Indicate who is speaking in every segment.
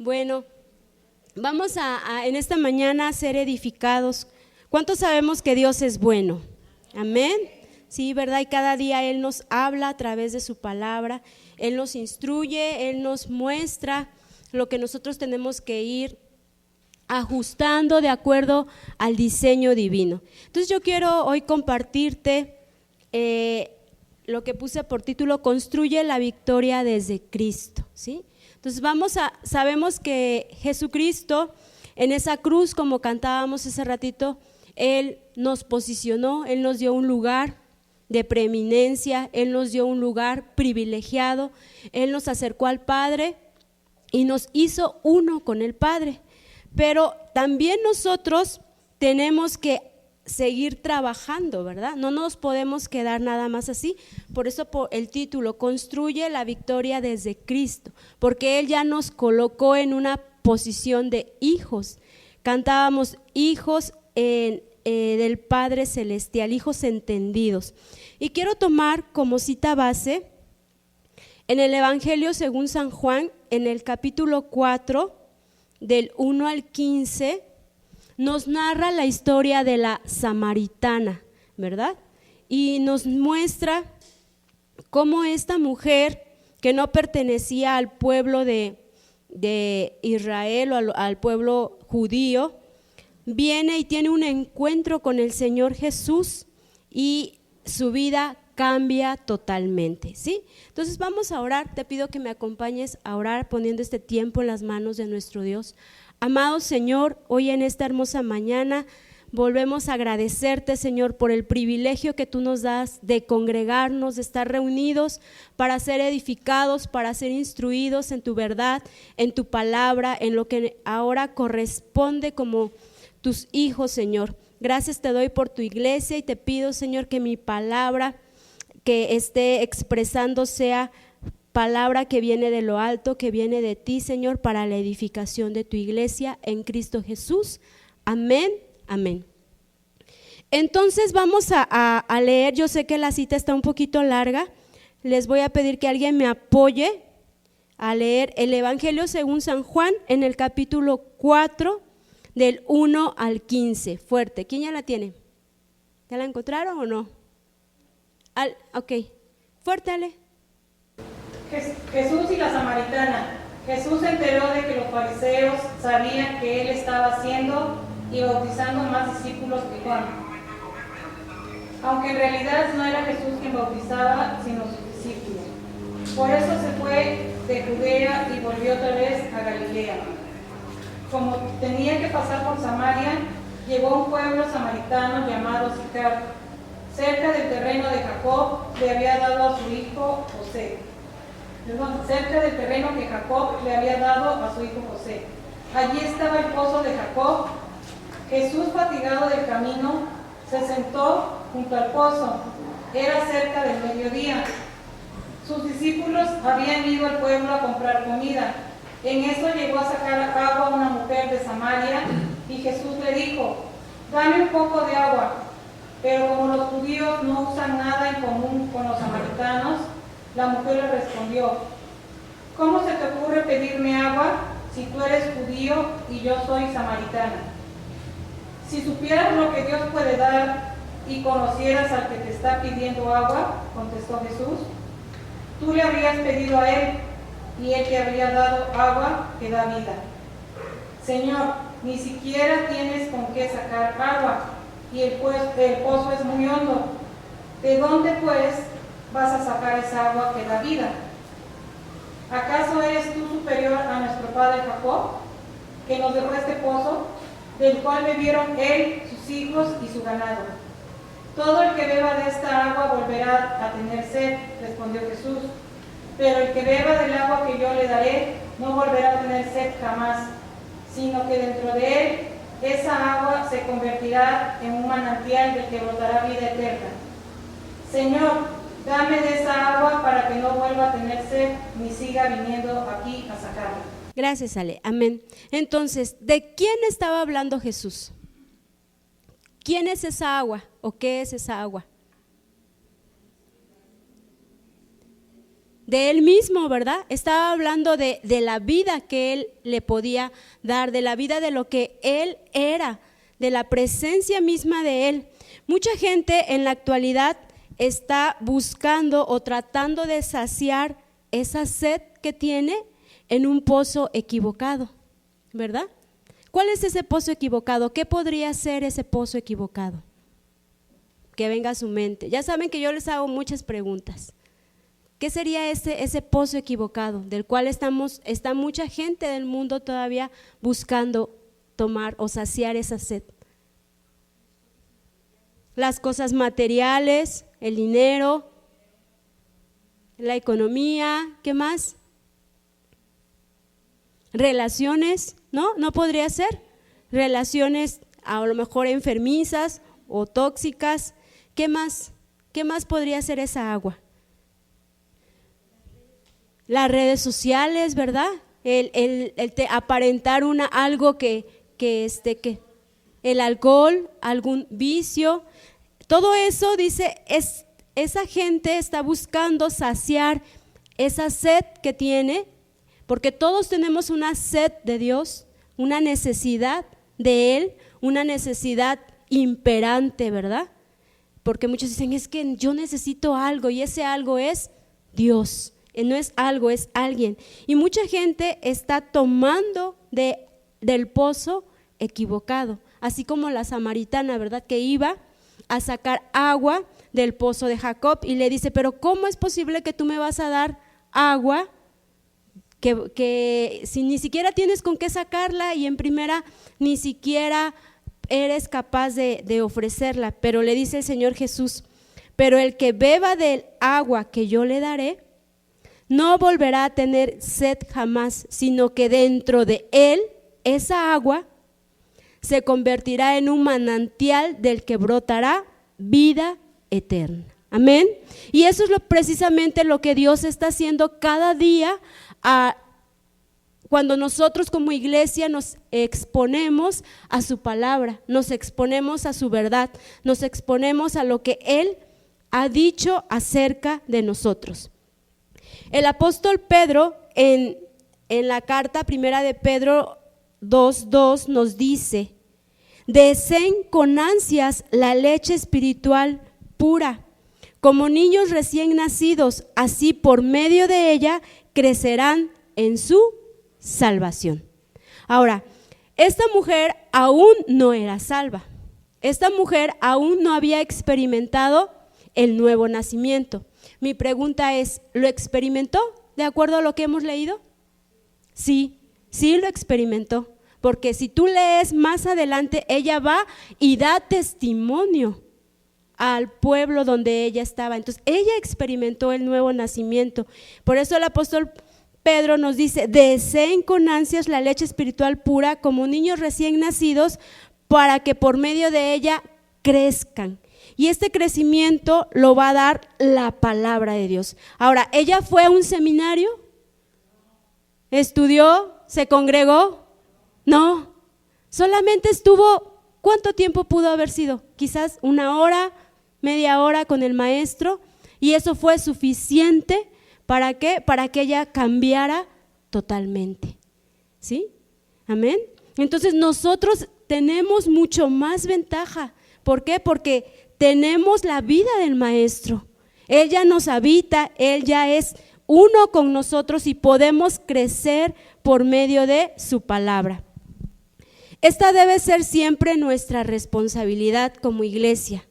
Speaker 1: Bueno, vamos en esta mañana a ser edificados. ¿Cuántos sabemos que Dios es bueno? Amén. Sí, ¿verdad? Y cada día Él nos habla a través de su palabra, Él nos instruye, Él nos muestra lo que nosotros tenemos que ir ajustando de acuerdo al diseño divino. Entonces yo quiero hoy compartirte lo que puse por título, Construye la victoria desde Cristo, ¿sí? Entonces sabemos que Jesucristo en esa cruz, como cantábamos hace ratito, Él nos posicionó, Él nos dio un lugar de preeminencia, Él nos dio un lugar privilegiado, Él nos acercó al Padre y nos hizo uno con el Padre. Pero también nosotros tenemos que seguir trabajando, ¿verdad? No nos podemos quedar nada más así. Por eso el título, Construye la victoria desde Cristo, porque Él ya nos colocó en una posición de hijos. Cantábamos hijos del Padre Celestial, hijos entendidos. Y quiero tomar como cita base en el Evangelio según San Juan, en el capítulo 4, del 1 al 15, nos narra la historia de la samaritana, ¿verdad? Y nos muestra cómo esta mujer que no pertenecía al pueblo de Israel o al pueblo judío, viene y tiene un encuentro con el Señor Jesús y su vida cambia totalmente, ¿sí? Entonces vamos a orar. Te pido que me acompañes a orar poniendo este tiempo en las manos de nuestro Dios. Amado Señor, hoy en esta hermosa mañana volvemos a agradecerte, Señor, por el privilegio que tú nos das de congregarnos, de estar reunidos para ser edificados, para ser instruidos en tu verdad, en tu palabra, en lo que ahora corresponde como tus hijos, Señor. Gracias te doy por tu iglesia y te pido, Señor, que mi palabra que esté expresando sea palabra que viene de lo alto, que viene de ti, Señor, para la edificación de tu iglesia en Cristo Jesús. Amén, amén. Entonces vamos a leer, yo sé que la cita está un poquito larga, les voy a pedir que alguien me apoye a leer el Evangelio según San Juan en el capítulo 4, del 1 al 15, fuerte. ¿Quién ya la tiene? ¿Ya la encontraron o no? Ok, fuerte, Ale.
Speaker 2: Jesús y la samaritana. Jesús se enteró de que los fariseos sabían que Él estaba haciendo y bautizando más discípulos que Juan, aunque en realidad no era Jesús quien bautizaba, sino sus discípulos. Por eso se fue de Judea y volvió otra vez a Galilea. Como tenía que pasar por Samaria, llegó a un pueblo samaritano llamado Sicar, cerca del terreno de Jacob le había dado a su hijo José. Cerca del terreno que Jacob le había dado a su hijo José. Allí estaba el pozo de Jacob. Jesús, fatigado del camino, se sentó junto al pozo. Era cerca del mediodía. Sus discípulos habían ido al pueblo a comprar comida. En eso llegó a sacar agua una mujer de Samaria y Jesús le dijo: dame un poco de agua. Pero como los judíos no usan nada en común con los samaritanos, la mujer le respondió: ¿cómo se te ocurre pedirme agua si tú eres judío y yo soy samaritana? Si supieras lo que Dios puede dar y conocieras al que te está pidiendo agua, contestó Jesús, tú le habrías pedido a él y él te habría dado agua que da vida. Señor, ni siquiera tienes con qué sacar agua y el pozo es muy hondo. ¿De dónde pues vas a sacar esa agua que da vida? ¿Acaso eres tú superior a nuestro padre Jacob, que nos dejó este pozo, del cual bebieron él, sus hijos y su ganado? Todo el que beba de esta agua volverá a tener sed, respondió Jesús, pero el que beba del agua que yo le daré no volverá a tener sed jamás, sino que dentro de él esa agua se convertirá en un manantial del que brotará vida eterna. Señor, dame de esa agua para que no vuelva a tener sed ni siga viniendo aquí a sacarla.
Speaker 1: Gracias, Ale. Amén. Entonces, ¿de quién estaba hablando Jesús? ¿Quién es esa agua o qué es esa agua? de él mismo, ¿verdad? Estaba hablando de la vida que él le podía dar, de la vida de lo que él era, de la presencia misma de él. Mucha gente en la actualidad está buscando o tratando de saciar esa sed que tiene en un pozo equivocado, ¿verdad? ¿Cuál es ese pozo equivocado? ¿Qué podría ser ese pozo equivocado? Que venga a su mente. Ya saben que yo les hago muchas preguntas. ¿Qué sería ese pozo equivocado del cual está mucha gente del mundo todavía buscando tomar o saciar esa sed? Las cosas materiales, el dinero, la economía, ¿qué más? Relaciones, ¿no? ¿No podría ser? Relaciones a lo mejor enfermizas o tóxicas. ¿Qué más? ¿Qué más podría ser esa agua? Las redes sociales, ¿verdad? El aparentar algo que el alcohol, algún vicio, todo eso dice, esa gente está buscando saciar esa sed que tiene, porque todos tenemos una sed de Dios, una necesidad de Él, una necesidad imperante, ¿verdad? Porque muchos dicen, es que yo necesito algo, y ese algo es Dios. No es algo, es alguien. Y mucha gente está tomando del pozo equivocado, así como la samaritana, ¿verdad? Que iba a sacar agua del pozo de Jacob y le dice, pero ¿cómo es posible que tú me vas a dar agua que si ni siquiera tienes con qué sacarla y en primera ni siquiera eres capaz de ofrecerla? Pero le dice el Señor Jesús, pero el que beba del agua que yo le daré, no volverá a tener sed jamás, sino que dentro de él, esa agua se convertirá en un manantial del que brotará vida eterna. Amén. Y eso es precisamente lo que Dios está haciendo cada día cuando nosotros como iglesia nos exponemos a su palabra, nos exponemos a su verdad, nos exponemos a lo que Él ha dicho acerca de nosotros. El apóstol Pedro en la carta primera de Pedro 2:2 nos dice, deseen con ansias la leche espiritual pura, como niños recién nacidos, así por medio de ella crecerán en su salvación. Ahora, esta mujer aún no era salva, esta mujer aún no había experimentado el nuevo nacimiento. Mi pregunta es, ¿lo experimentó de acuerdo a lo que hemos leído? Sí lo experimentó, porque si tú lees más adelante, ella va y da testimonio al pueblo donde ella estaba. Entonces, ella experimentó el nuevo nacimiento. Por eso el apóstol Pedro nos dice, deseen con ansias la leche espiritual pura como niños recién nacidos, para que por medio de ella crezcan. Y este crecimiento lo va a dar la palabra de Dios. Ahora, ¿ella fue a un seminario? ¿Estudió? ¿Se congregó? No, solamente estuvo, ¿cuánto tiempo pudo haber sido? Quizás 1 hora, media hora con el maestro, y eso fue suficiente, ¿para qué? Para que ella cambiara totalmente, ¿sí? Amén. Entonces nosotros tenemos mucho más ventaja. ¿Por qué? Porque tenemos la vida del maestro. Él ya nos habita, Él ya es uno con nosotros y podemos crecer por medio de su palabra. Esta debe ser siempre nuestra responsabilidad como iglesia.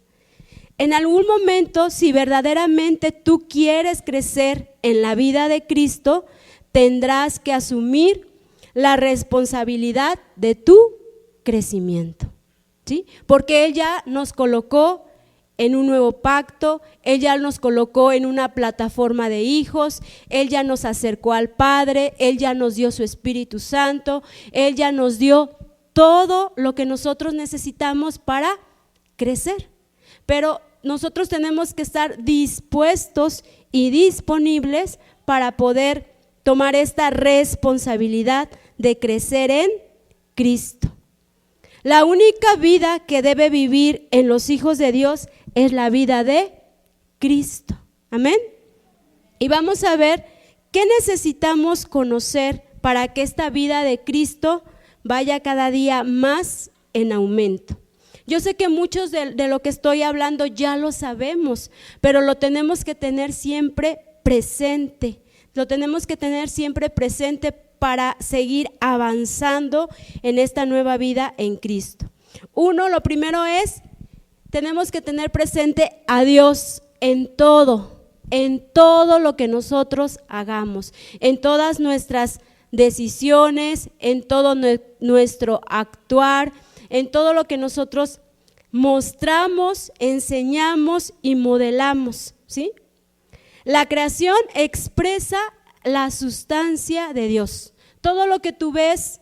Speaker 1: En algún momento, si verdaderamente tú quieres crecer en la vida de Cristo, tendrás que asumir la responsabilidad de tu crecimiento, ¿sí? Porque Él ya nos colocó en un nuevo pacto, Él ya nos colocó en una plataforma de hijos, Él ya nos acercó al Padre, Él ya nos dio su Espíritu Santo, Él ya nos dio todo lo que nosotros necesitamos para crecer. Pero nosotros tenemos que estar dispuestos y disponibles para poder tomar esta responsabilidad de crecer en Cristo. La única vida que debe vivir en los hijos de Dios es la vida de Cristo. Amén. Y vamos a ver ¿Qué necesitamos conocer para que esta vida de Cristo vaya cada día más en aumento? Yo sé que muchos de lo que estoy hablando ya lo sabemos, pero lo tenemos que tener siempre presente. Lo tenemos que tener siempre presente para seguir avanzando en esta nueva vida en Cristo. Lo primero es, tenemos que tener presente a Dios en todo lo que nosotros hagamos, en todas nuestras decisiones, en todo nuestro actuar, en todo lo que nosotros mostramos, enseñamos y modelamos, ¿sí? La creación expresa la sustancia de Dios. Todo lo que tú ves,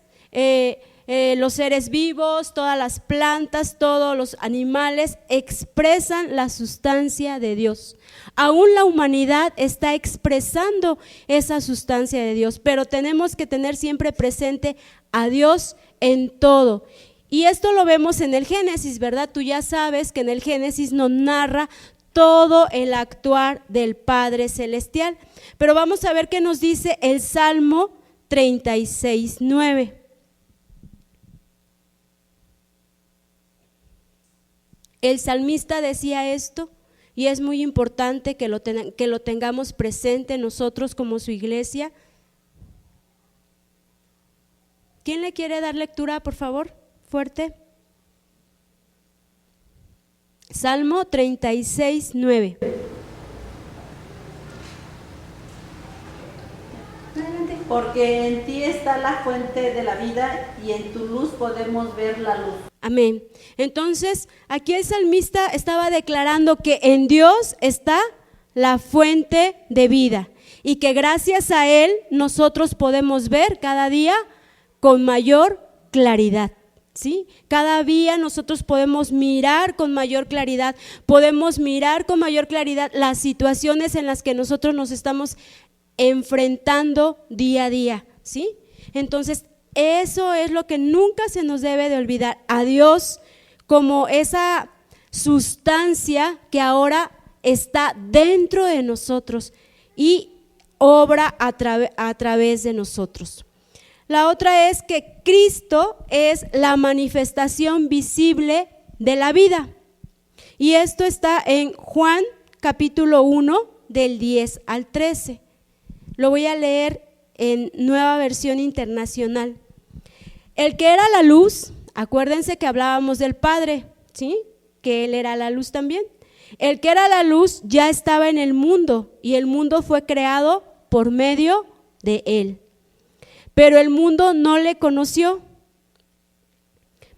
Speaker 1: los seres vivos, todas las plantas, todos los animales expresan la sustancia de Dios. Aún la humanidad está expresando esa sustancia de Dios, pero tenemos que tener siempre presente a Dios en todo. Y esto lo vemos en el Génesis, ¿verdad? Tú ya sabes que en el Génesis nos narra todo el actuar del Padre Celestial. Pero vamos a ver qué nos dice el Salmo 36:9. El salmista decía esto, y es muy importante que lo tengamos presente nosotros como su iglesia. ¿Quién le quiere dar lectura, por favor? Fuerte. Salmo 36:9.
Speaker 3: Porque en ti está la fuente de la vida y en tu luz podemos ver la luz.
Speaker 1: Amén. Entonces, aquí el salmista estaba declarando que en Dios está la fuente de vida y que gracias a Él nosotros podemos ver cada día con mayor claridad, ¿sí? Cada día nosotros podemos mirar con mayor claridad, las situaciones en las que nosotros nos estamos enfrentando día a día, ¿sí? Entonces, eso es lo que nunca se nos debe de olvidar, a Dios como esa sustancia que ahora está dentro de nosotros y obra a través de nosotros. La otra es que Cristo es la manifestación visible de la vida. Y esto está en Juan capítulo 1 del 10 al 13. Lo voy a leer en Nueva Versión Internacional. El que era la luz, acuérdense que hablábamos del Padre, ¿sí? Que Él era la luz también. El que era la luz ya estaba en el mundo y el mundo fue creado por medio de Él. Pero el mundo no le conoció.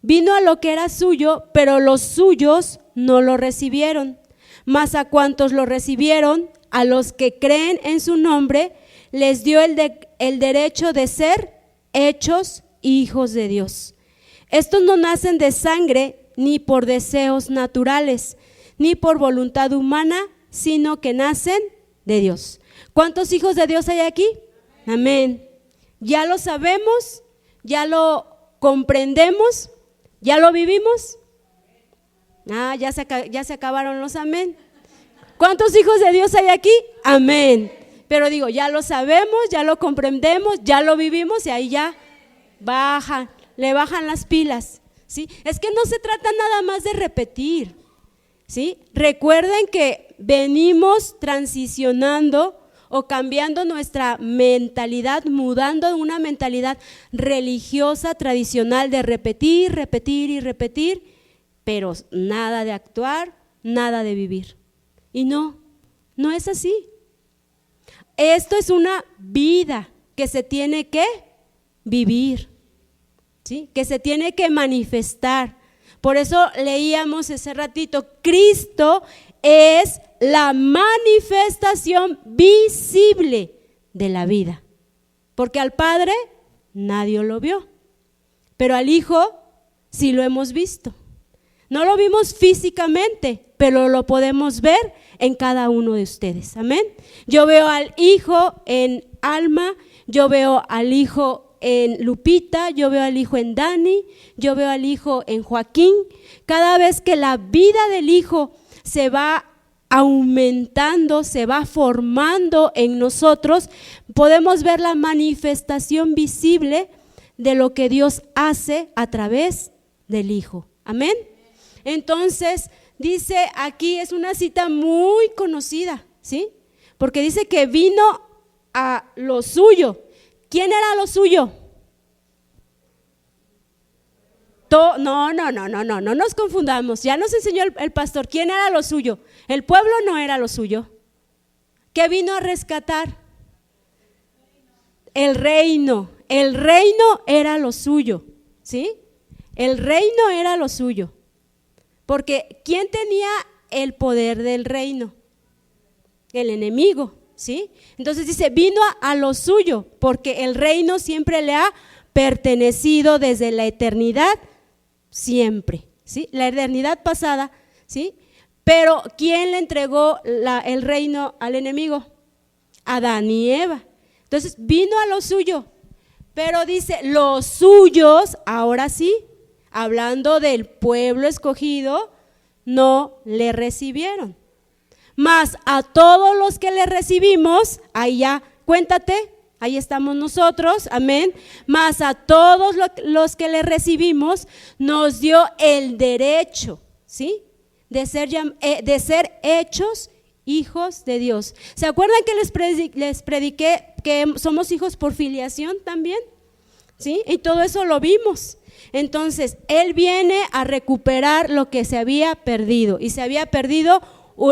Speaker 1: Vino a lo que era suyo, pero los suyos no lo recibieron. Mas a cuantos lo recibieron, a los que creen en su nombre, les dio el derecho de ser hechos hijos de Dios. Estos no nacen de sangre, ni por deseos naturales, ni por voluntad humana, sino que nacen de Dios. ¿Cuántos hijos de Dios hay aquí? Amén. ¿Ya lo sabemos? ¿Ya lo comprendemos? ¿Ya lo vivimos? Ya se acabaron los amén. ¿Cuántos hijos de Dios hay aquí? Amén. Pero digo, ya lo sabemos, ya lo comprendemos, ya lo vivimos y ahí ya le bajan las pilas, ¿sí? Es que no se trata nada más de repetir, ¿sí? Recuerden que venimos transicionando o cambiando nuestra mentalidad, mudando de una mentalidad religiosa, tradicional, de repetir, repetir y repetir, pero nada de actuar, nada de vivir. Y no es así. Esto es una vida que se tiene que vivir, ¿sí? Que se tiene que manifestar. Por eso leíamos ese ratito, Cristo es la manifestación visible de la vida, porque al Padre nadie lo vio, pero al Hijo sí lo hemos visto. No lo vimos físicamente, pero lo podemos ver en cada uno de ustedes, amén. Yo veo al Hijo en Alma, yo veo al Hijo en Lupita, yo veo al Hijo en Dani, yo veo al Hijo en Joaquín. Cada vez que la vida del Hijo se va aumentando, se va formando en nosotros, podemos ver la manifestación visible de lo que Dios hace a través del Hijo. Amén. Entonces, dice aquí, es una cita muy conocida, ¿sí? Porque dice que vino a lo suyo. ¿Quién era lo suyo? No nos confundamos. Ya nos enseñó el pastor. ¿Quién era lo suyo? El pueblo no era lo suyo. ¿Qué vino a rescatar? El reino. El reino era lo suyo, ¿sí? El reino era lo suyo. Porque ¿quién tenía el poder del reino? El enemigo, ¿sí? Entonces dice, vino a lo suyo, porque el reino siempre le ha pertenecido desde la eternidad, siempre, ¿sí? La eternidad pasada, ¿sí? Pero ¿quién le entregó el reino al enemigo? Adán y Eva. Entonces vino a lo suyo, pero dice, los suyos, ahora sí, hablando del pueblo escogido, no le recibieron. Mas a todos los que le recibimos, ahí ya, cuéntate, ahí estamos nosotros, amén. Mas a todos los que le recibimos, nos dio el derecho, ¿sí? De ser hechos hijos de Dios. ¿Se acuerdan que les prediqué que somos hijos por filiación también? ¿Sí? Y todo eso lo vimos. Entonces, Él viene a recuperar lo que se había perdido, y se había perdido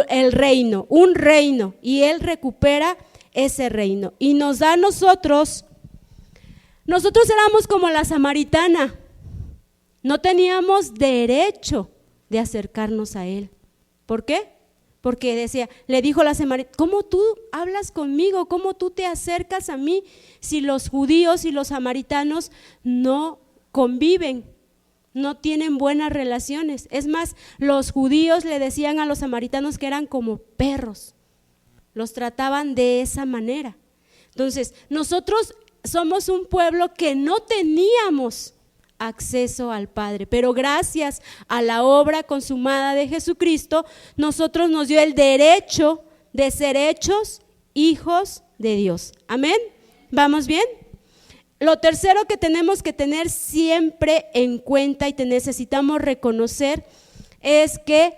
Speaker 1: el reino, un reino, y Él recupera ese reino y nos da a nosotros éramos como la samaritana, no teníamos derecho de acercarnos a Él. ¿Por qué? Porque decía, le dijo la samaritana, ¿cómo tú hablas conmigo? ¿Cómo tú te acercas a mí si los judíos y los samaritanos no conviven, no tienen buenas relaciones? Es más, los judíos le decían a los samaritanos que eran como perros, los trataban de esa manera. Entonces, nosotros somos un pueblo que no teníamos acceso al Padre, pero gracias a la obra consumada de Jesucristo, nosotros nos dio el derecho de ser hechos hijos de Dios. Amén. ¿Vamos bien? Lo tercero que tenemos que tener siempre en cuenta y necesitamos reconocer es que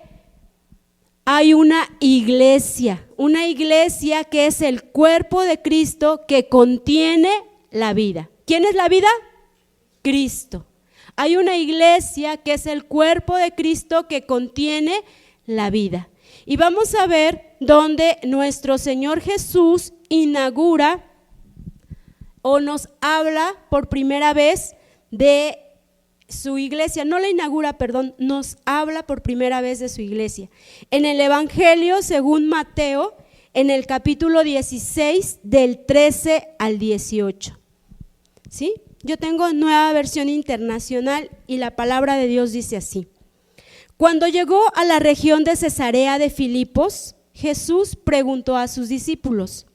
Speaker 1: hay una iglesia que es el cuerpo de Cristo que contiene la vida. ¿Quién es la vida? Cristo. Hay una iglesia que es el cuerpo de Cristo que contiene la vida. Y vamos a ver dónde nuestro Señor Jesús inaugura o nos habla por primera vez de su iglesia, no la inaugura, perdón, nos habla por primera vez de su iglesia. En el Evangelio según Mateo, en el capítulo 16, del 13 al 18. ¿Sí? Yo tengo Nueva Versión Internacional y la palabra de Dios dice así: Cuando llegó a la región de Cesarea de Filipos, Jesús preguntó a sus discípulos: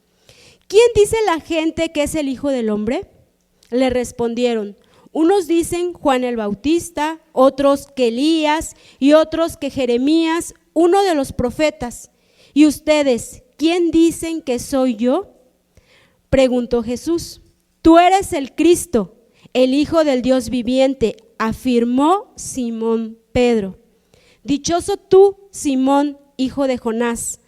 Speaker 1: ¿quién dice la gente que es el Hijo del Hombre? Le respondieron: unos dicen Juan el Bautista, otros que Elías y otros que Jeremías, uno de los profetas. ¿Y ustedes, quién dicen que soy yo? Preguntó Jesús. Tú eres el Cristo, el Hijo del Dios viviente, afirmó Simón Pedro. Dichoso tú, Simón, hijo de Jonás,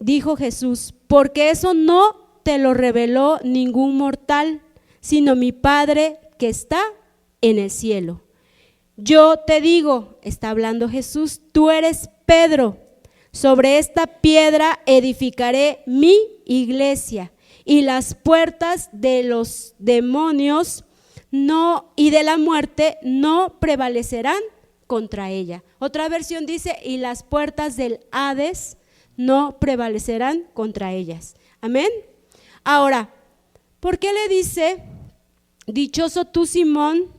Speaker 1: dijo Jesús, porque eso no te lo reveló ningún mortal, sino mi Padre que está en el cielo. Yo te digo, está hablando Jesús, tú eres Pedro, sobre esta piedra edificaré mi iglesia, y las puertas de los demonios y de la muerte no prevalecerán contra ella. Otra versión dice, y las puertas del Hades no prevalecerán contra ellas. Amén. Ahora, ¿por qué le dice, dichoso tú, Simón?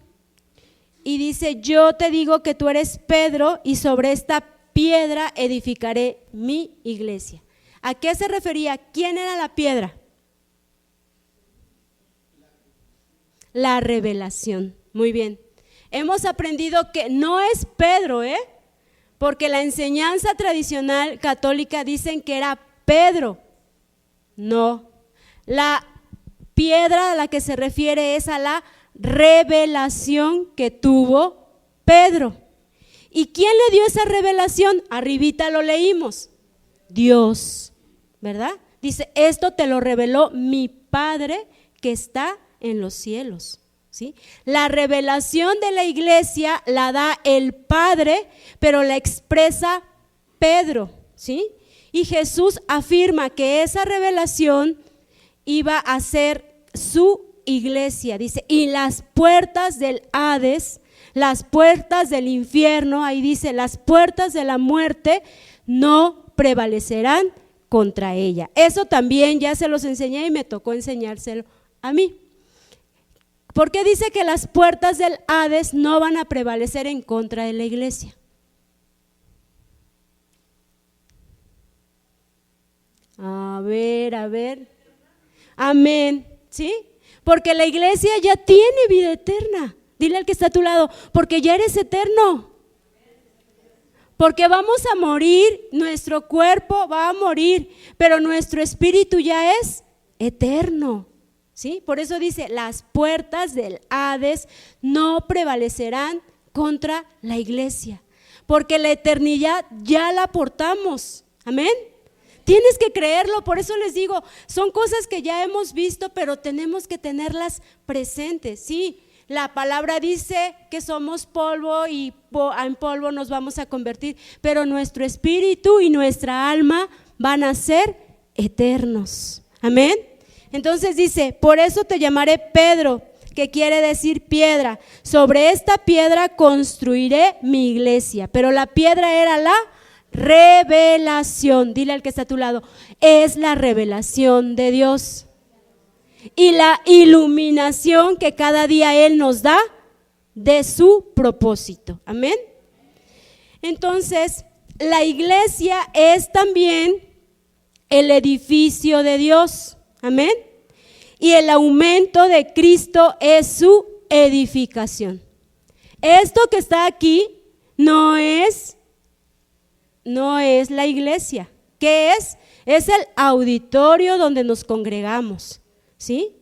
Speaker 1: Y dice, yo te digo que tú eres Pedro y sobre esta piedra edificaré mi iglesia. ¿A qué se refería? ¿Quién era la piedra? La revelación. Muy bien. Hemos aprendido que no es Pedro, Porque la enseñanza tradicional católica dicen que era Pedro. No, la piedra a la que se refiere es a la revelación que tuvo Pedro. ¿Y quién le dio esa revelación? Arribita lo leímos, Dios, ¿verdad? Dice, esto te lo reveló mi Padre que está en los cielos, ¿sí? La revelación de la iglesia la da el Padre, pero la expresa Pedro, ¿sí? Y Jesús afirma que esa revelación iba a ser su iglesia, dice, y las puertas del Hades, las puertas del infierno, ahí dice, las puertas de la muerte no prevalecerán contra ella. Eso también ya se los enseñé y me tocó enseñárselo a mí. ¿Por qué dice que las puertas del Hades no van a prevalecer en contra de la iglesia? A ver. Amén, ¿sí? Porque la iglesia ya tiene vida eterna. Dile al que está a tu lado, porque ya eres eterno. Porque vamos a morir, nuestro cuerpo va a morir, pero nuestro espíritu ya es eterno, ¿sí? Por eso dice, las puertas del Hades no prevalecerán contra la iglesia, porque la eternidad ya la portamos, amén. Tienes que creerlo, por eso les digo, son cosas que ya hemos visto, pero tenemos que tenerlas presentes, sí. La palabra dice que somos polvo y en polvo nos vamos a convertir, pero nuestro espíritu y nuestra alma van a ser eternos, amén. Entonces dice, por eso te llamaré Pedro, que quiere decir piedra, sobre esta piedra construiré mi iglesia, pero la piedra era la revelación, dile al que está a tu lado, es la revelación de Dios y la iluminación que cada día Él nos da de su propósito, amén. Entonces, la iglesia es también el edificio de Dios, amén, y el aumento de Cristo es su edificación. Esto que está aquí no es la iglesia. ¿Qué es? Es el auditorio donde nos congregamos, ¿sí?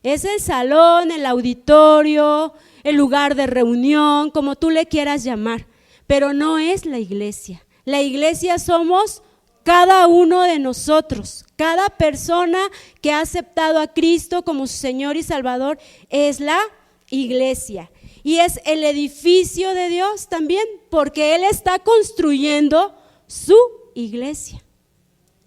Speaker 1: Es el salón, el auditorio, el lugar de reunión, como tú le quieras llamar, pero no es la iglesia. La iglesia somos cada uno de nosotros, cada persona que ha aceptado a Cristo como su Señor y Salvador es la iglesia. Y es el edificio de Dios también, porque Él está construyendo su iglesia.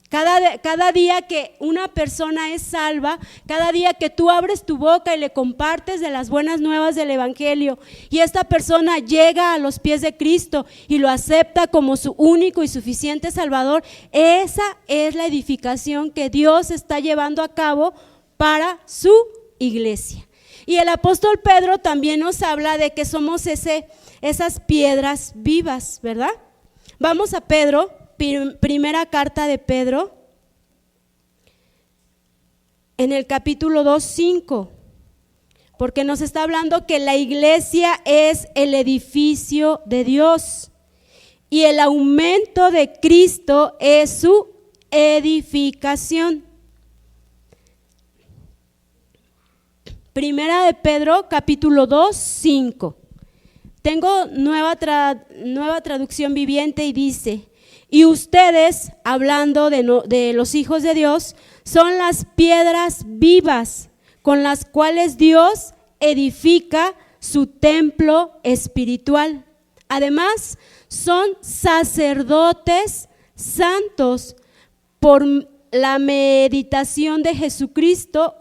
Speaker 1: Cada día que una persona es salva, cada día que tú abres tu boca y le compartes de las buenas nuevas del evangelio y esta persona llega a los pies de Cristo y lo acepta como su único y suficiente Salvador, esa es la edificación que Dios está llevando a cabo para su iglesia. Y el apóstol Pedro también nos habla de que somos esas piedras vivas, ¿verdad? Vamos a Pedro, primera carta de Pedro, en el capítulo 2:5, porque nos está hablando que la iglesia es el edificio de Dios y el aumento de Cristo es su edificación. Primera de Pedro, capítulo 2:5. Tengo nueva traducción viviente y dice: y ustedes, hablando de los hijos de Dios, son las piedras vivas con las cuales Dios edifica su templo espiritual. Además, son sacerdotes santos. Por la meditación de Jesucristo,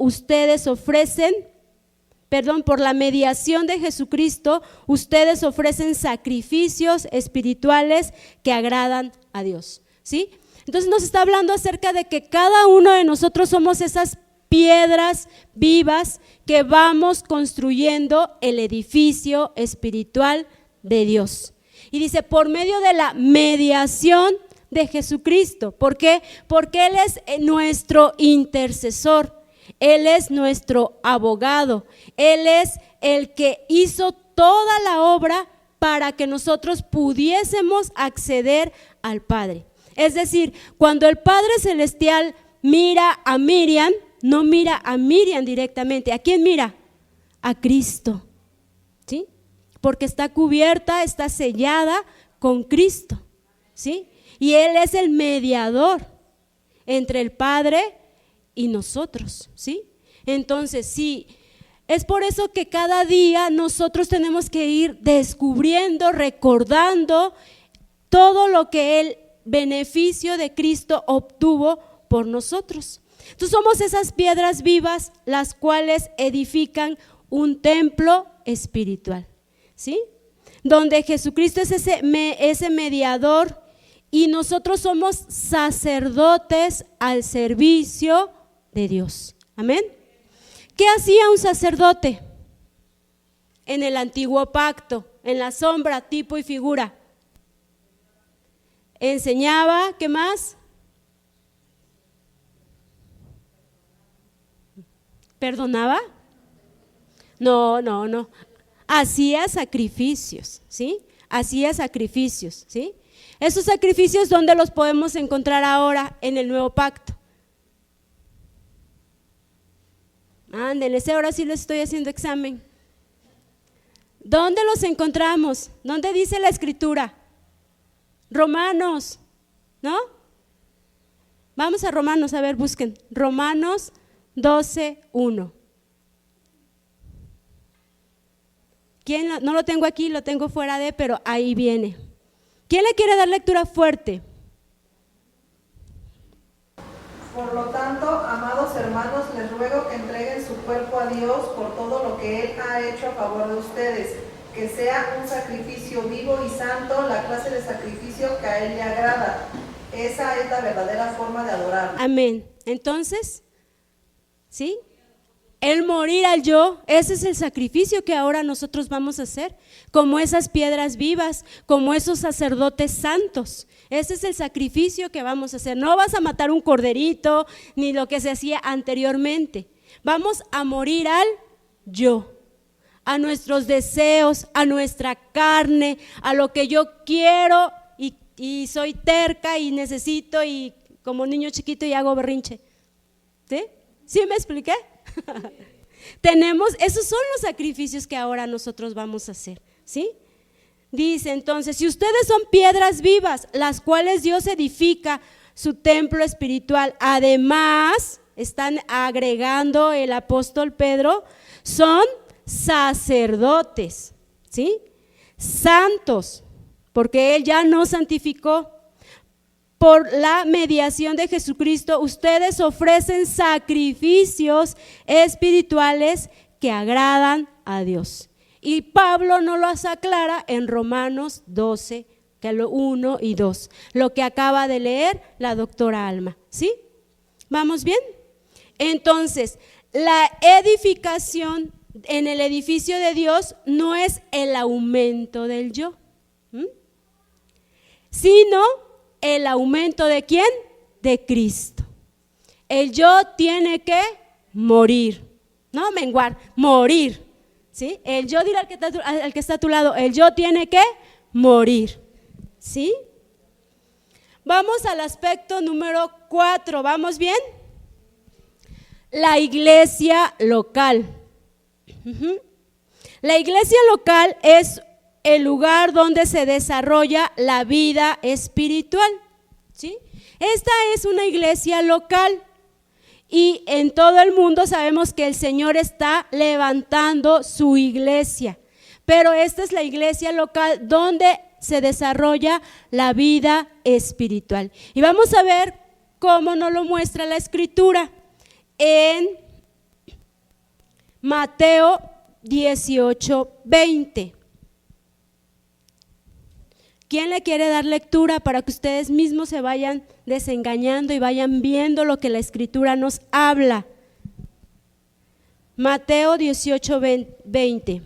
Speaker 1: por la mediación de Jesucristo, ustedes ofrecen sacrificios espirituales que agradan a Dios, ¿sí? Entonces nos está hablando acerca de que cada uno de nosotros somos esas piedras vivas que vamos construyendo el edificio espiritual de Dios. Y dice, por medio de la mediación de Jesucristo. ¿Por qué? Porque Él es nuestro intercesor. Él es nuestro abogado, Él es el que hizo toda la obra para que nosotros pudiésemos acceder al Padre. Es decir, cuando el Padre Celestial mira a Miriam, no mira a Miriam directamente. ¿A quién mira? A Cristo, ¿sí? Porque está cubierta, está sellada con Cristo, ¿sí? Y Él es el mediador entre el Padre y nosotros, ¿sí? Entonces, sí, es por eso que cada día nosotros tenemos que ir descubriendo, recordando todo lo que el beneficio de Cristo obtuvo por nosotros. Entonces somos esas piedras vivas las cuales edifican un templo espiritual, ¿sí? Donde Jesucristo es ese mediador y nosotros somos sacerdotes al servicio de Dios. Amén. ¿Qué hacía un sacerdote en el antiguo pacto, en la sombra, tipo y figura? Enseñaba, ¿qué más? ¿Perdonaba? No. Hacía sacrificios, ¿sí? Hacía sacrificios, ¿sí? Esos sacrificios, ¿dónde los podemos encontrar ahora en el nuevo pacto? Ándenles, ahora sí les estoy haciendo examen. ¿Dónde los encontramos? ¿Dónde dice la Escritura? Romanos, ¿no? Vamos a Romanos, a ver, busquen. Romanos 12:1. ¿Quién no lo tengo aquí, lo tengo fuera de, pero ahí viene? ¿Quién le quiere dar lectura fuerte?
Speaker 4: Por lo tanto, amados hermanos, les ruego que entreguen su cuerpo a Dios por todo lo que Él ha hecho a favor de ustedes, que sea un sacrificio vivo y santo, la clase de sacrificio que a Él le agrada. Esa es la verdadera forma de adorar.
Speaker 1: Amén. Entonces, ¿sí? El morir al yo, ese es el sacrificio que ahora nosotros vamos a hacer, como esas piedras vivas, como esos sacerdotes santos. Ese es el sacrificio que vamos a hacer. No vas a matar un corderito, ni lo que se hacía anteriormente. Vamos a morir al yo, a nuestros deseos, a nuestra carne, a lo que yo quiero y soy terca y necesito y como niño chiquito y hago berrinche. ¿Sí? ¿Sí me expliqué? Esos son los sacrificios que ahora nosotros vamos a hacer, ¿sí? Dice entonces, si ustedes son piedras vivas, las cuales Dios edifica su templo espiritual, además, están agregando el apóstol Pedro, son sacerdotes, ¿sí? Santos, porque Él ya nos santificó. Por la mediación de Jesucristo, ustedes ofrecen sacrificios espirituales que agradan a Dios. Y Pablo nos los aclara en Romanos 12, que lo 1 y 2, lo que acaba de leer la doctora Alma, ¿sí? ¿Vamos bien? Entonces, la edificación en el edificio de Dios no es el aumento del yo, sino el aumento ¿de quién? De Cristo. El yo tiene que morir, no menguar, morir, ¿sí? El yo, dirá al que está a tu lado, el yo tiene que morir, ¿sí? Vamos al aspecto número 4, ¿vamos bien? La iglesia local. La iglesia local es el lugar donde se desarrolla la vida espiritual, ¿sí? Esta es una iglesia local y en todo el mundo sabemos que el Señor está levantando su iglesia, pero esta es la iglesia local donde se desarrolla la vida espiritual. Y vamos a ver cómo nos lo muestra la Escritura en Mateo 18:20. ¿Quién le quiere dar lectura para que ustedes mismos se vayan desengañando y vayan viendo lo que la Escritura nos habla? Mateo 18:20.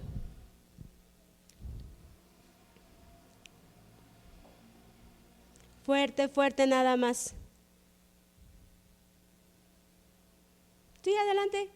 Speaker 1: Fuerte, fuerte nada más. Sí, adelante.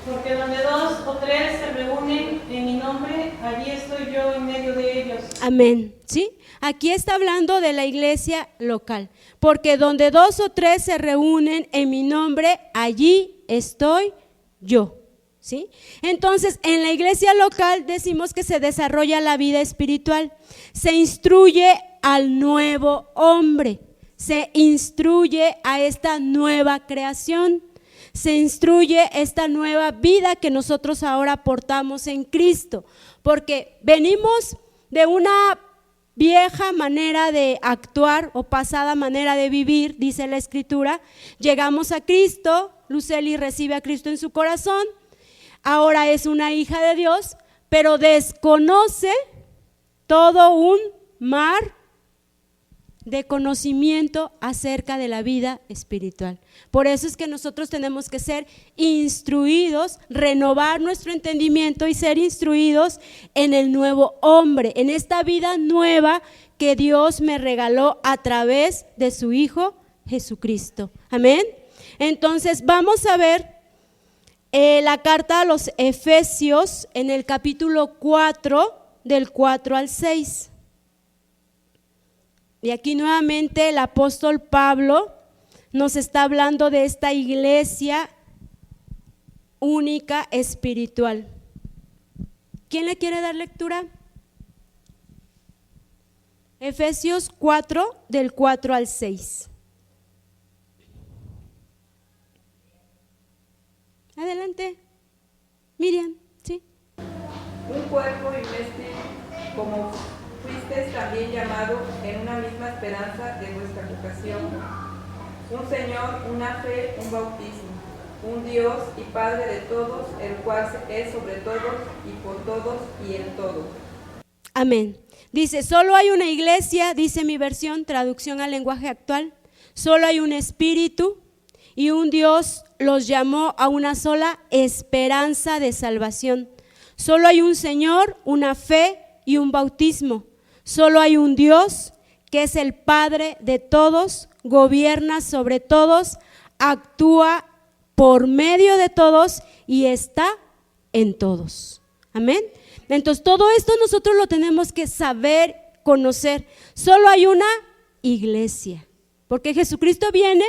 Speaker 2: Porque donde 2 o 3 se reúnen en mi nombre, allí estoy yo en medio de ellos.
Speaker 1: Amén. ¿Sí? Aquí está hablando de la iglesia local, porque donde 2 o 3 se reúnen en mi nombre, allí estoy yo. ¿Sí? Entonces, en la iglesia local decimos que se desarrolla la vida espiritual, se instruye al nuevo hombre, se instruye a esta nueva creación, se instruye esta nueva vida que nosotros ahora portamos en Cristo, porque venimos de una vieja manera de actuar o pasada manera de vivir, dice la Escritura. Llegamos a Cristo, Luceli recibe a Cristo en su corazón, ahora es una hija de Dios, pero desconoce todo un mar de conocimiento acerca de la vida espiritual. Por eso es que nosotros tenemos que ser instruidos, renovar nuestro entendimiento y ser instruidos en el nuevo hombre, en esta vida nueva que Dios me regaló a través de su Hijo Jesucristo. Amén. Entonces vamos a ver la carta a los Efesios en el capítulo 4, del 4 al 6. Y aquí nuevamente el apóstol Pablo nos está hablando de esta iglesia única espiritual. ¿Quién le quiere dar lectura? Efesios 4, del 4 al 6. Adelante, Miriam, ¿sí?
Speaker 5: Un cuerpo y un espíritu, como fuisteis también llamados en una misma esperanza de vuestra vocación. Un Señor, una fe, un bautismo, un Dios y Padre de todos, el cual es sobre todos y por todos y en todo.
Speaker 1: Amén. Dice, solo hay una iglesia, dice mi versión, traducción al lenguaje actual, solo hay un espíritu y un Dios los llamó a una sola esperanza de salvación. Solo hay un Señor, una fe y un bautismo. Solo hay un Dios que es el Padre de todos, gobierna sobre todos, actúa por medio de todos y está en todos. Amén. Entonces todo esto nosotros lo tenemos que saber, conocer. Solo hay una iglesia, porque Jesucristo viene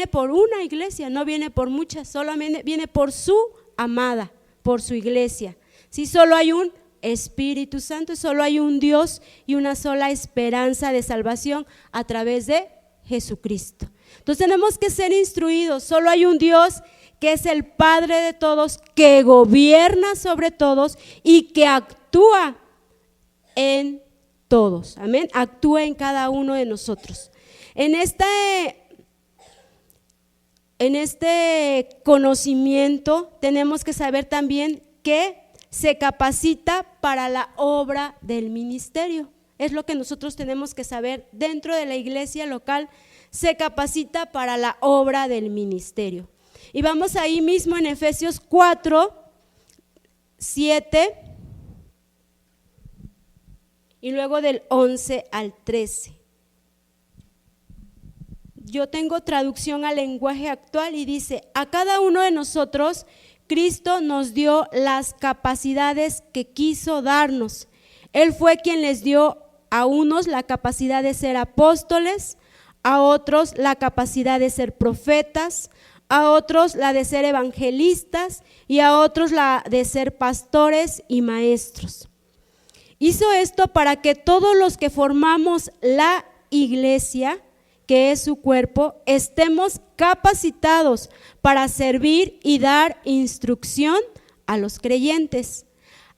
Speaker 1: por una iglesia, no viene por muchas, solamente viene por su amada, por su iglesia. Sí, solo hay un Espíritu Santo, solo hay un Dios y una sola esperanza de salvación a través de Jesucristo. Entonces tenemos que ser instruidos, solo hay un Dios que es el Padre de todos, que gobierna sobre todos y que actúa en todos, amén, actúa en cada uno de nosotros. En este conocimiento tenemos que saber también que se capacita para la obra del ministerio. Es lo que nosotros tenemos que saber dentro de la iglesia local, se capacita para la obra del ministerio. Y vamos ahí mismo en Efesios 4, 7 y luego del 11 al 13. Yo tengo traducción al lenguaje actual y dice, a cada uno de nosotros Cristo nos dio las capacidades que quiso darnos. Él fue quien les dio a unos la capacidad de ser apóstoles, a otros la capacidad de ser profetas, a otros la de ser evangelistas y a otros la de ser pastores y maestros. Hizo esto para que todos los que formamos la iglesia, que es su cuerpo, estemos capacitados para servir y dar instrucción a los creyentes.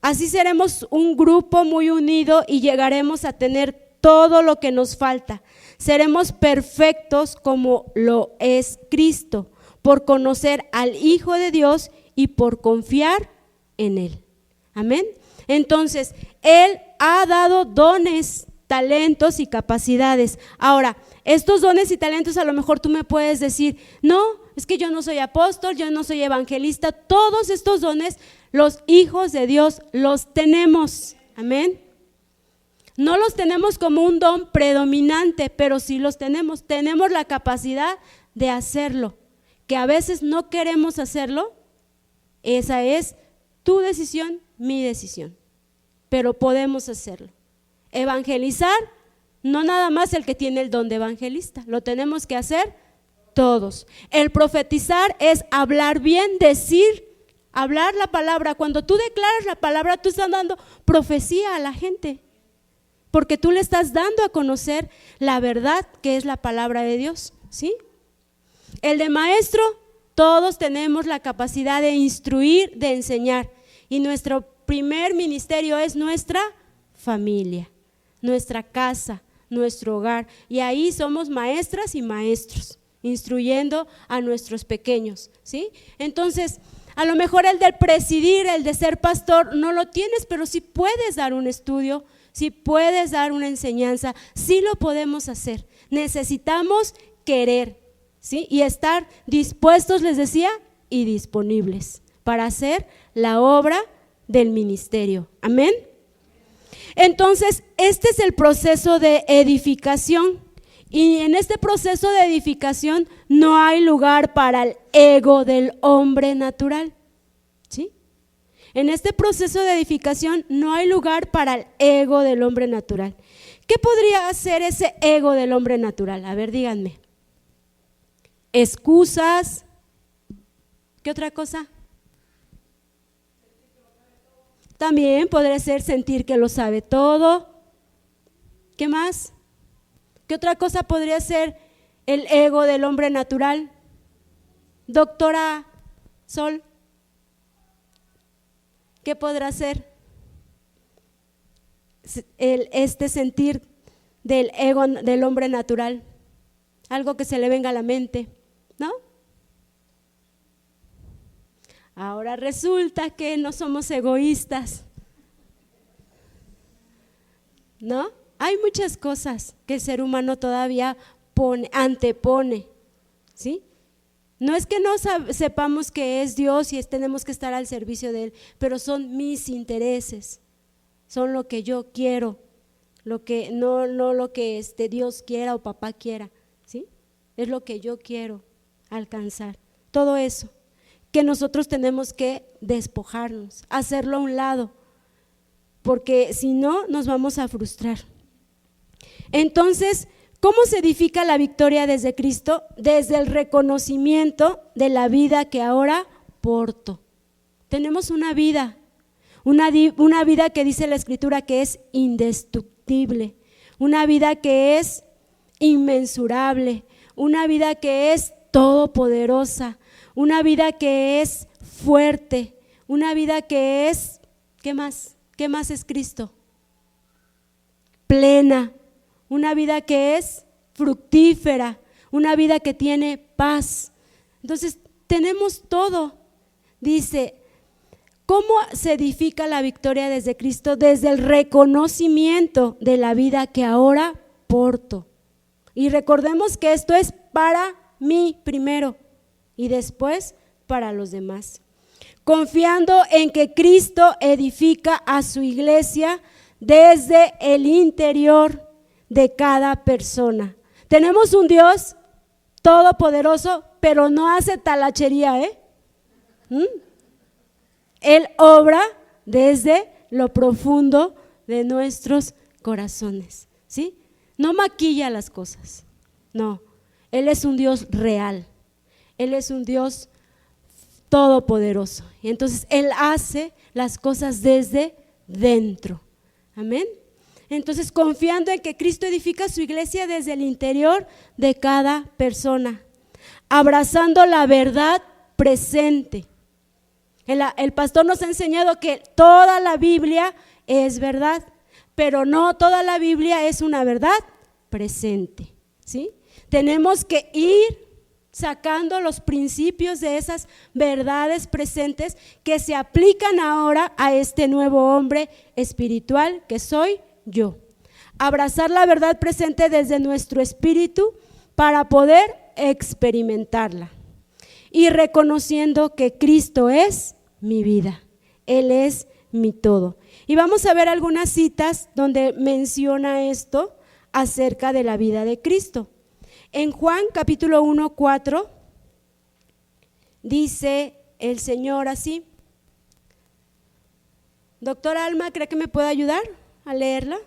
Speaker 1: Así seremos un grupo muy unido y llegaremos a tener todo lo que nos falta. Seremos perfectos como lo es Cristo, por conocer al Hijo de Dios y por confiar en Él. Amén. Entonces, Él ha dado dones, talentos y capacidades. Ahora, estos dones y talentos a lo mejor tú me puedes decir, no, es que yo no soy apóstol, yo no soy evangelista. Todos estos dones, los hijos de Dios los tenemos. Amén. No los tenemos como un don predominante, pero sí los tenemos. Tenemos la capacidad de hacerlo. Que a veces no queremos hacerlo, esa es tu decisión, mi decisión. pero podemos hacerlo. Evangelizar, no nada más el que tiene el don de evangelista, lo tenemos que hacer todos. El profetizar es hablar bien, decir, hablar la palabra. Cuando tú declaras la palabra, tú estás dando profecía a la gente, porque tú le estás dando a conocer la verdad que es la palabra de Dios, ¿sí? El de maestro, todos tenemos la capacidad de instruir, de enseñar, y nuestro primer ministerio es nuestra familia, nuestra casa, nuestro hogar, y ahí somos maestras y maestros, instruyendo a nuestros pequeños, ¿sí? Entonces, a lo mejor el de presidir, el de ser pastor, no lo tienes, pero sí puedes dar un estudio, sí puedes dar una enseñanza, sí lo podemos hacer. Necesitamos querer, ¿sí? Y estar dispuestos, les decía, y disponibles para hacer la obra del ministerio. Amén. Entonces, este es el proceso de edificación, y en este proceso de edificación no hay lugar para el ego del hombre natural, ¿sí? En este proceso de edificación no hay lugar para el ego del hombre natural. ¿Qué podría hacer ese ego del hombre natural? A ver, díganme. Excusas. ¿Qué otra cosa? También podría ser sentir que lo sabe todo. ¿Qué más? ¿Qué otra cosa podría ser el ego del hombre natural? Doctora Sol, ¿qué podrá ser este sentir del ego del hombre natural? Algo que se le venga a la mente, ¿no? Ahora resulta que no somos egoístas, ¿no? Hay muchas cosas que el ser humano todavía antepone, ¿sí? No es que no sepamos que es Dios y tenemos que estar al servicio de Él, pero son mis intereses, son lo que yo quiero, no lo que Dios quiera o papá quiera, ¿sí? Es lo que yo quiero alcanzar, todo eso que nosotros tenemos que despojarnos, hacerlo a un lado, porque si no nos vamos a frustrar. Entonces, ¿cómo se edifica la victoria desde Cristo? Desde el reconocimiento de la vida que ahora porto. Tenemos una vida que dice la Escritura que es indestructible, una vida que es inmensurable, una vida que es todopoderosa, una vida que es fuerte, una vida que es, ¿qué más? ¿Qué más es Cristo? Plena, una vida que es fructífera, una vida que tiene paz. Entonces, tenemos todo. Dice, ¿cómo se edifica la victoria desde Cristo? Desde el reconocimiento de la vida que ahora porto. Y recordemos que esto es para mí primero y después para los demás. Confiando en que Cristo edifica a su iglesia desde el interior de cada persona. Tenemos un Dios todopoderoso, pero no hace talachería, Él obra desde lo profundo de nuestros corazones, ¿sí? No maquilla las cosas, no. Él es un Dios real, Él es un Dios todopoderoso. Y entonces Él hace las cosas desde dentro. Amén. Entonces, confiando en que Cristo edifica su iglesia desde el interior de cada persona, abrazando la verdad presente. El pastor nos ha enseñado que toda la Biblia es verdad, pero no toda la Biblia es una verdad presente, ¿sí? Tenemos que ir sacando los principios de esas verdades presentes que se aplican ahora a este nuevo hombre espiritual que soy yo. Abrazar la verdad presente desde nuestro espíritu para poder experimentarla y reconociendo que Cristo es mi vida, Él es mi todo. Y vamos a ver algunas citas donde menciona esto acerca de la vida de Cristo. En Juan capítulo 1, 4 dice el Señor así: Doctor Alma, ¿cree que me puede ayudar a leerla?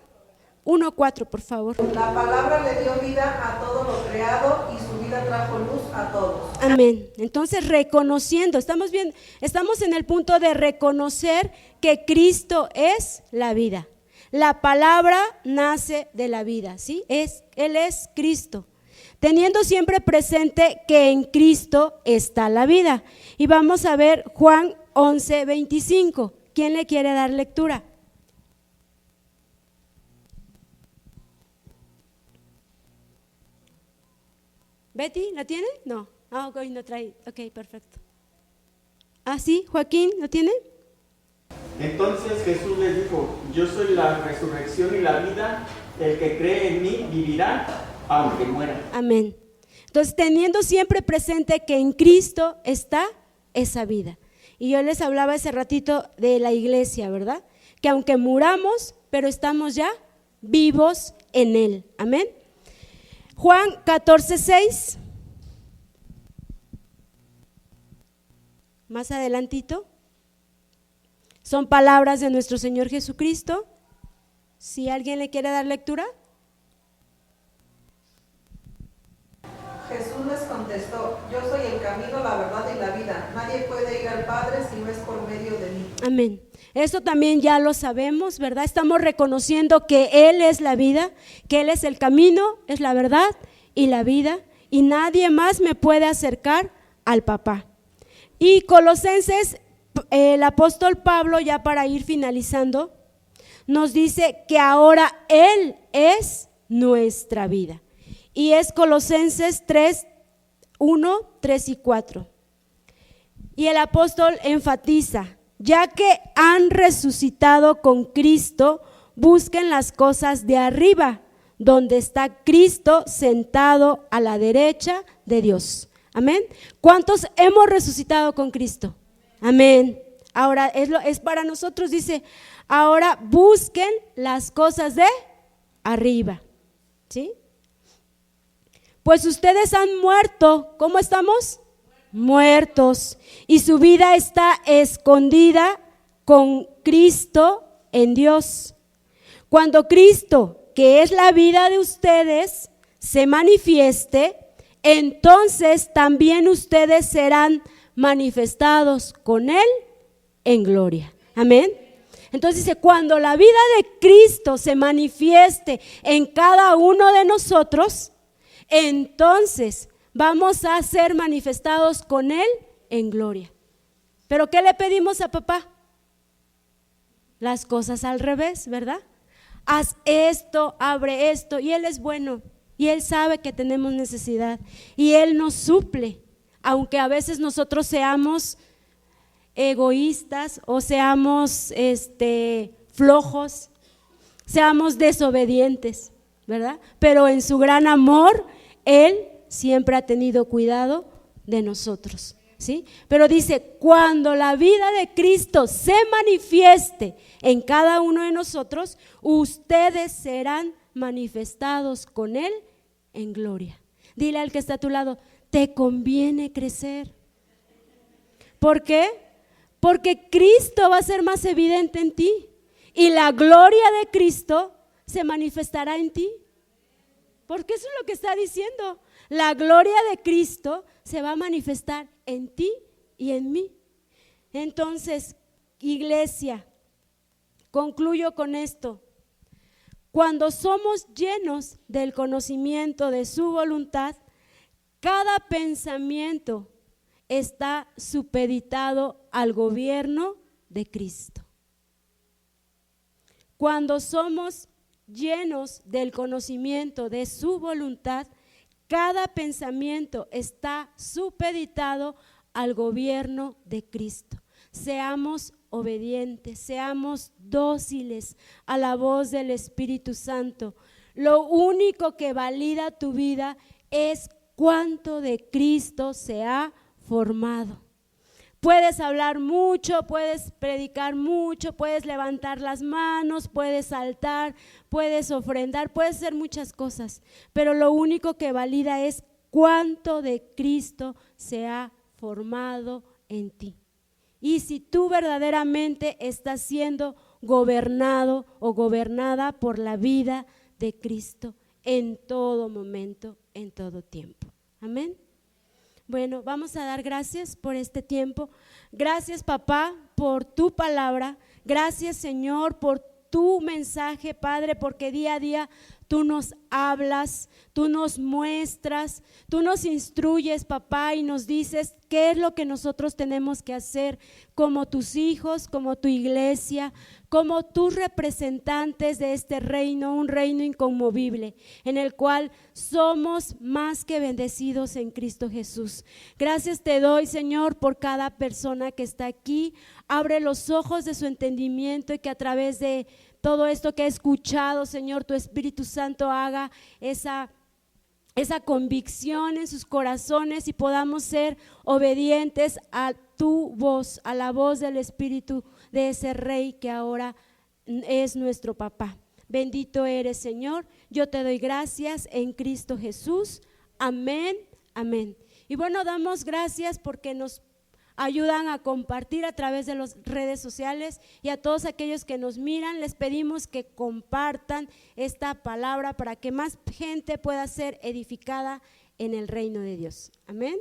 Speaker 1: 1:4, por favor.
Speaker 4: La palabra le dio vida a todo lo creado y su vida trajo luz a todos.
Speaker 1: Amén. Entonces, reconociendo, estamos en el punto de reconocer que Cristo es la vida. La palabra nace de la vida, ¿sí? Él es Cristo. Teniendo siempre presente que en Cristo está la vida. Y vamos a ver Juan 11:25. ¿Quién le quiere dar lectura? ¿Betty, la tiene? No. Hoy no trae. Ok, perfecto. Sí, Joaquín, ¿lo tiene?
Speaker 6: Entonces Jesús les dijo: yo soy la resurrección y la vida, el que cree en mí vivirá aunque muera.
Speaker 1: Amén. Entonces, teniendo siempre presente que en Cristo está esa vida. Y yo les hablaba hace ratito de la iglesia, ¿verdad? Que aunque muramos, pero estamos ya vivos en Él. Amén. Juan 14:6. Más adelantito. Son palabras de nuestro Señor Jesucristo. Si alguien le quiere dar lectura.
Speaker 4: Jesús les contestó: yo soy el camino, la verdad y la vida. Nadie puede ir al Padre si no es por medio de mí.
Speaker 1: Amén. Eso también ya lo sabemos, ¿verdad? Estamos reconociendo que Él es la vida, que Él es el camino, es la verdad y la vida, y nadie más me puede acercar al Papá. Y Colosenses, el apóstol Pablo, ya para ir finalizando, nos dice que ahora Él es nuestra vida. Y es Colosenses 3:1, 3 y 4. Y el apóstol enfatiza: ya que han resucitado con Cristo, busquen las cosas de arriba, donde está Cristo sentado a la derecha de Dios. Amén. ¿Cuántos hemos resucitado con Cristo? Amén. Ahora es para nosotros, dice, ahora busquen las cosas de arriba. ¿Sí? Pues ustedes han muerto. ¿Cómo estamos? Muertos. Y su vida está escondida con Cristo en Dios. Cuando Cristo, que es la vida de ustedes, se manifieste, entonces también ustedes serán manifestados con Él en gloria. Amén. Entonces dice, cuando la vida de Cristo se manifieste en cada uno de nosotros, entonces vamos a ser manifestados con Él en gloria. ¿Pero qué le pedimos a papá? Las cosas al revés, ¿verdad? Haz esto, abre esto, y Él es bueno, y Él sabe que tenemos necesidad, y Él nos suple, aunque a veces nosotros seamos egoístas o seamos flojos, seamos desobedientes, ¿verdad? Pero en su gran amor, Él siempre ha tenido cuidado de nosotros, ¿sí? Pero dice, cuando la vida de Cristo se manifieste en cada uno de nosotros, ustedes serán manifestados con Él en gloria. Dile al que está a tu lado, te conviene crecer. ¿Por qué? Porque Cristo va a ser más evidente en ti y la gloria de Cristo se manifestará en ti. Porque eso es lo que está diciendo. La gloria de Cristo se va a manifestar en ti y en mí. Entonces, iglesia, concluyo con esto. Cuando somos llenos del conocimiento de su voluntad, cada pensamiento está supeditado al gobierno de Cristo. Cuando somos llenos del conocimiento de su voluntad, cada pensamiento está supeditado al gobierno de Cristo. Seamos obedientes, seamos dóciles a la voz del Espíritu Santo. Lo único que valida tu vida es cuánto de Cristo se ha formado. Puedes hablar mucho, puedes predicar mucho, puedes levantar las manos, puedes saltar, puedes ofrendar, puedes hacer muchas cosas, pero lo único que valida es cuánto de Cristo se ha formado en ti. y si tú verdaderamente estás siendo gobernado o gobernada por la vida de Cristo en todo momento, en todo tiempo. Amén. Bueno, vamos a dar gracias por este tiempo. Gracias, papá, por tu palabra. Gracias, Señor, por tu mensaje, Padre, porque día a día tú nos hablas, tú nos muestras, tú nos instruyes, papá, y nos dices qué es lo que nosotros tenemos que hacer como tus hijos, como tu iglesia, como tus representantes de este reino, un reino inconmovible, en el cual somos más que bendecidos en Cristo Jesús. Gracias te doy, Señor, por cada persona que está aquí. Abre los ojos de su entendimiento y que a través de todo esto que he escuchado, Señor, tu Espíritu Santo haga esa convicción en sus corazones y podamos ser obedientes a tu voz, a la voz del Espíritu de ese Rey que ahora es nuestro papá. Bendito eres, Señor. Yo te doy gracias en Cristo Jesús. Amén, amén. Y bueno, damos gracias porque nos ayudan a compartir a través de las redes sociales, y a todos aquellos que nos miran les pedimos que compartan esta palabra para que más gente pueda ser edificada en el reino de Dios. Amén.